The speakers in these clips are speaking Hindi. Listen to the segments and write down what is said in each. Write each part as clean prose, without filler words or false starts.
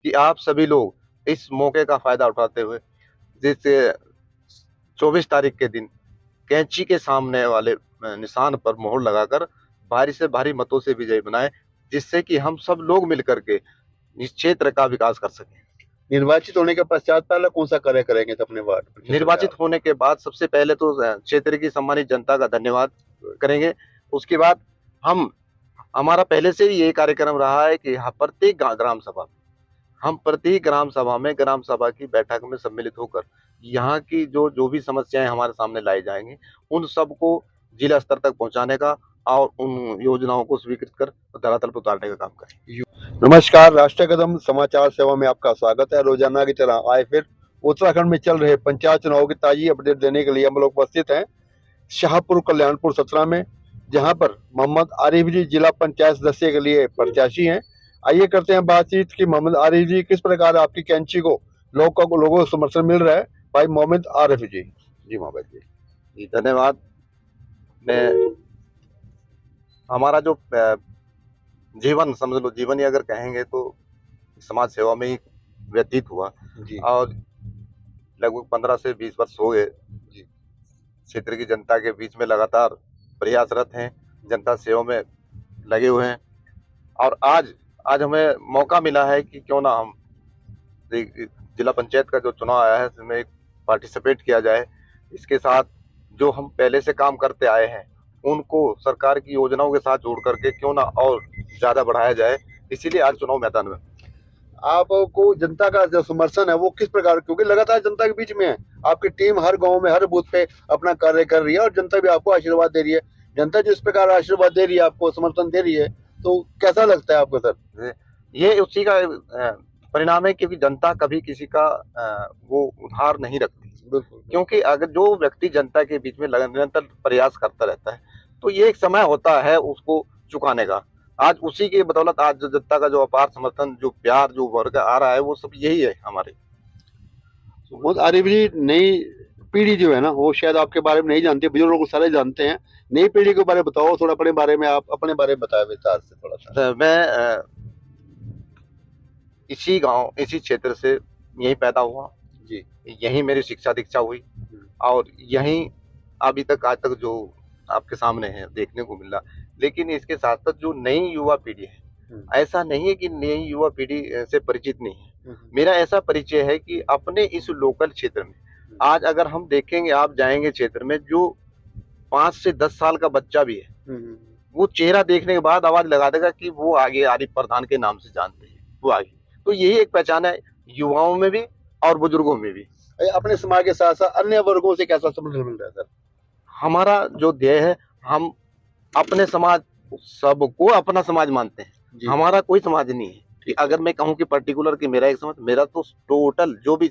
कि आप सभी लोग इस मौके का फायदा उठाते हुए जैसे 24 तारीख के दिन कैंची के सामने वाले निशान पर मोहर लगाकर भारी से भारी मतों से विजयी बनाए, जिससे कि हम सब लोग मिलकर के इस क्षेत्र का विकास कर सकें। निर्वाचित होने के पश्चात पहले कौन सा कार्य करेंगे तो अपने वार्ड में? निर्वाचित होने के बाद सबसे पहले तो क्षेत्र की सम्मानित जनता का धन्यवाद करेंगे। उसके बाद हमारा पहले से ही यही कार्यक्रम रहा है कि प्रत्येक ग्राम सभा हम प्रत्येक ग्राम सभा में ग्राम सभा की बैठक में सम्मिलित होकर यहाँ की जो भी समस्याएं हमारे सामने लाई जाएंगी, उन सबको जिला स्तर तक पहुंचाने का और उन योजनाओं को स्वीकृत कर धरातल पर उतारने का काम करें। नमस्कार, राष्ट्रीय कदम समाचार सेवा में आपका स्वागत है। रोजाना की तरह आए फिर उत्तराखंड में चल रहे पंचायत चुनाव की ताजी अपडेट देने के लिए हम लोग उपस्थित हैं शाहपुर कल्याणपुर सतना में, जहां पर मोहम्मद आरिफ जी जिला पंचायत सदस्य के लिए प्रत्याशी हैं। आइए करते हैं बातचीत कि मोहम्मद आरिफ जी, किस प्रकार आपकी कैंची को लोगों को समर्थन मिल रहा है। भाई मोहम्मद आरिफ जी। जी मोहम्मद जी। धन्यवाद। मैं हमारा जो जीवन समझ लो, जीवन ही अगर कहेंगे तो समाज सेवा में ही व्यतीत हुआ जी। और लगभग 15 से 20 वर्ष हो गए क्षेत्र की जनता के बीच में लगातार प्रयासरत हैं, जनता सेवा में लगे हुए हैं। और आज हमें मौका मिला है कि क्यों ना हम जिला पंचायत का जो चुनाव आया है उसमें एक पार्टिसिपेट किया जाए। इसके साथ जो हम पहले से काम करते आए हैं उनको सरकार की योजनाओं के साथ जोड़ करके क्यों ना और ज्यादा बढ़ाया जाए, इसीलिए आज चुनाव मैदान में। आपको जनता का जो समर्थन है वो किस प्रकार, क्योंकि लगातार जनता के बीच में है, आपकी टीम हर गांव में हर बूथ पे अपना कार्य कर रही है और जनता भी आपको आशीर्वाद दे रही है। जनता जिस प्रकार आशीर्वाद दे रही है, आपको समर्थन दे रही है, तो कैसा लगता है आपको सर? ये उसी का परिणाम है, क्योंकि जनता कभी किसी का वो उधार नहीं रखती। क्योंकि अगर जो व्यक्ति जनता के बीच में निरंतर प्रयास करता रहता है तो ये एक समय होता है उसको चुकाने का। आज उसी की बदौलत आज जो जनता का जो अपार समर्थन, जो प्यार, जो वर्ग आ रहा है, वो सब यही है हमारे। बहुत आरिफ जी, नई पीढ़ी जो है ना वो शायद आपके बारे में नहीं जानती, बुजुर्ग लोग सारे जानते हैं। नई पीढ़ी के बारे में बताओ थोड़ा, अपने बारे में आप अपने बारे में बताए विस्तार से थोड़ा सा। मैं इसी गांव, इसी क्षेत्र से यहीं पैदा हुआ जी, यहीं मेरी शिक्षा दीक्षा हुई और यहीं अभी तक आज तक जो आपके सामने है देखने को मिल रहा। लेकिन इसके साथ साथ जो नई युवा पीढ़ी है, ऐसा नहीं है कि नई युवा पीढ़ी से परिचित नहीं है। मेरा ऐसा परिचय है कि अपने इस लोकल क्षेत्र में आज अगर हम देखेंगे, आप जाएंगे क्षेत्र में, जो 5 से 10 साल का बच्चा भी है वो चेहरा देखने के बाद आवाज लगा देगा कि वो आगे आरिफ प्रधान के नाम से जानते हैं, वो आगे। तो यही एक पहचान है युवाओं में भी और बुजुर्गों में भी। अपने समाज के साथ साथ अन्य वर्गों से कैसा समर्थन मिल रहा है सर? हमारा जो ध्येय है, हम अपने समाज, सबको अपना समाज मानते हैं। हमारा कोई समाज नहीं है कि अगर मैं कहूँ कि पर्टिकुलर कि मेरा एक समाज, मेरा तो टोटल जो भी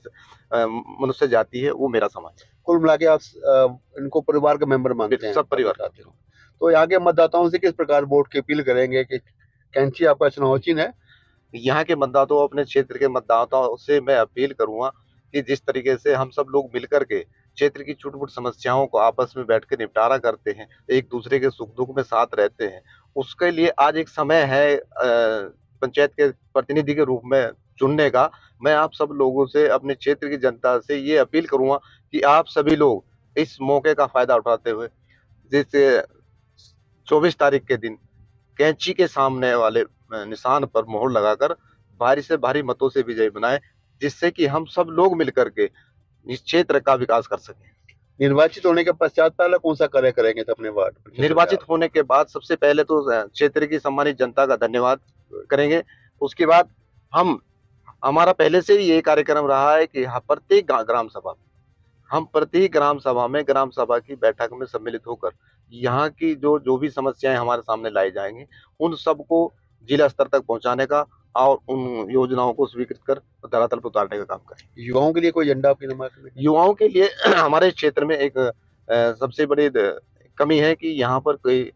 मनुष्य जाति है वो मेरा समाज है। कुल मिला के आप इनको परिवार का मेंबर मानते हैं? सब परिवार का। तो यहाँ के मतदाताओं से किस प्रकार वोट की अपील करेंगे कि कैंची आपका चुनाव चिन्ह है? यहाँ के मतदाताओं, अपने क्षेत्र के मतदाताओं से मैं अपील करूंगा कि जिस तरीके से हम सब लोग मिलकर के क्षेत्र की छोटी मोटी समस्याओं को आपस में बैठ के निपटारा करते हैं, एक दूसरे के सुख दुख में साथ रहते हैं, उसके लिए आज एक समय है पंचायत के प्रतिनिधि के रूप में चुनने का। मैं आप सब लोगों से, अपने क्षेत्र की जनता से ये अपील करूंगा कि आप सभी लोग इस मौके का फायदा उठाते हुए जैसे 24 तारीख के दिन कैंची के सामने वाले निशान पर मोहर लगाकर भारी से भारी मतों से विजयी बनाए, जिससे कि हम सब लोग मिलकर के इस क्षेत्र का विकास कर सकें। निर्वाचित होने के पश्चात पहले कौन सा कार्य करेंगे तो अपने वार्ड में? निर्वाचित होने के बाद सबसे पहले तो क्षेत्र की सम्मानित जनता का धन्यवाद करेंगे। उसके बाद हमारा पहले से ही यही कार्यक्रम रहा है कि प्रत्येक ग्राम सभा में ग्राम सभा की बैठक में सम्मिलित होकर यहाँ की जो भी समस्याएं हमारे सामने लाई जाएंगी, उन सबको जिला स्तर तक पहुंचाने का और उन योजनाओं को स्वीकृत कर धरातल पर उतारने का काम करें। युवाओं के लिए कोई एजेंडा आपके दिमाग में? युवाओं के लिए हमारे क्षेत्र में एक सबसे बड़ी कमी है कि यहाँ पर कोई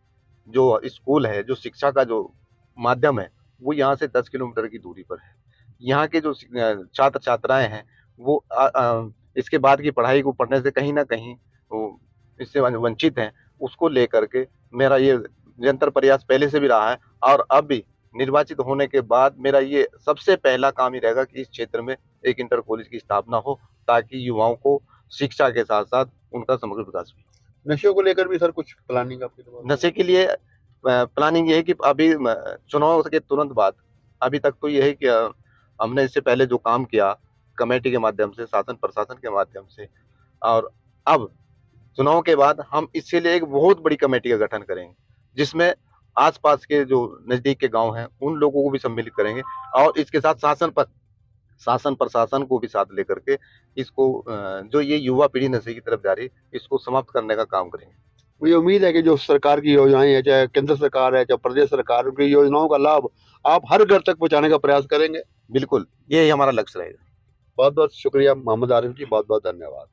जो स्कूल है, जो शिक्षा का जो माध्यम है, वो यहाँ से 10 किलोमीटर की दूरी पर है। यहाँ के जो छात्र छात्राएं हैं वो इसके बाद की पढ़ाई को पढ़ने से कहीं ना कहीं वो इससे वंचित हैं। उसको लेकर के मेरा ये निरंतर प्रयास पहले से भी रहा है और अब भी निर्वाचित होने के बाद मेरा ये सबसे पहला काम ही रहेगा कि इस क्षेत्र में एक इंटर कॉलेज की स्थापना हो, ताकि युवाओं को शिक्षा के साथ-साथ उनका समग्र विकास हो। नशे को लेकर भी सर कुछ प्लानिंग आपके दिमाग में? नशे के लिए प्लानिंग ये है कि अभी चुनाव के तुरंत बाद, अभी तक तो ये है कि हमने इससे पहले जो काम किया कमेटी के माध्यम से, शासन प्रशासन के माध्यम से, और अब चुनाव के बाद हम इसके लिए एक बहुत बड़ी कमेटी का गठन करेंगे, जिसमें आस-पास के जो नज़दीक के गाँव हैं, उन लोगों को भी सम्मिलित करेंगे और इसके साथ शासन प्रशासन को भी साथ लेकर के इसको जो ये युवा पीढ़ी नशे की तरफ जा रही है, इसको समाप्त करने का काम करेंगे। मुझे उम्मीद है कि जो सरकार की योजनाएं हैं, चाहे केंद्र सरकार है, चाहे प्रदेश सरकार, उनकी योजनाओं का लाभ आप हर घर तक पहुंचाने का प्रयास करेंगे। बिल्कुल, यही हमारा लक्ष्य रहेगा। बहुत बहुत शुक्रिया मोहम्मद आरिफ जी, बहुत बहुत धन्यवाद।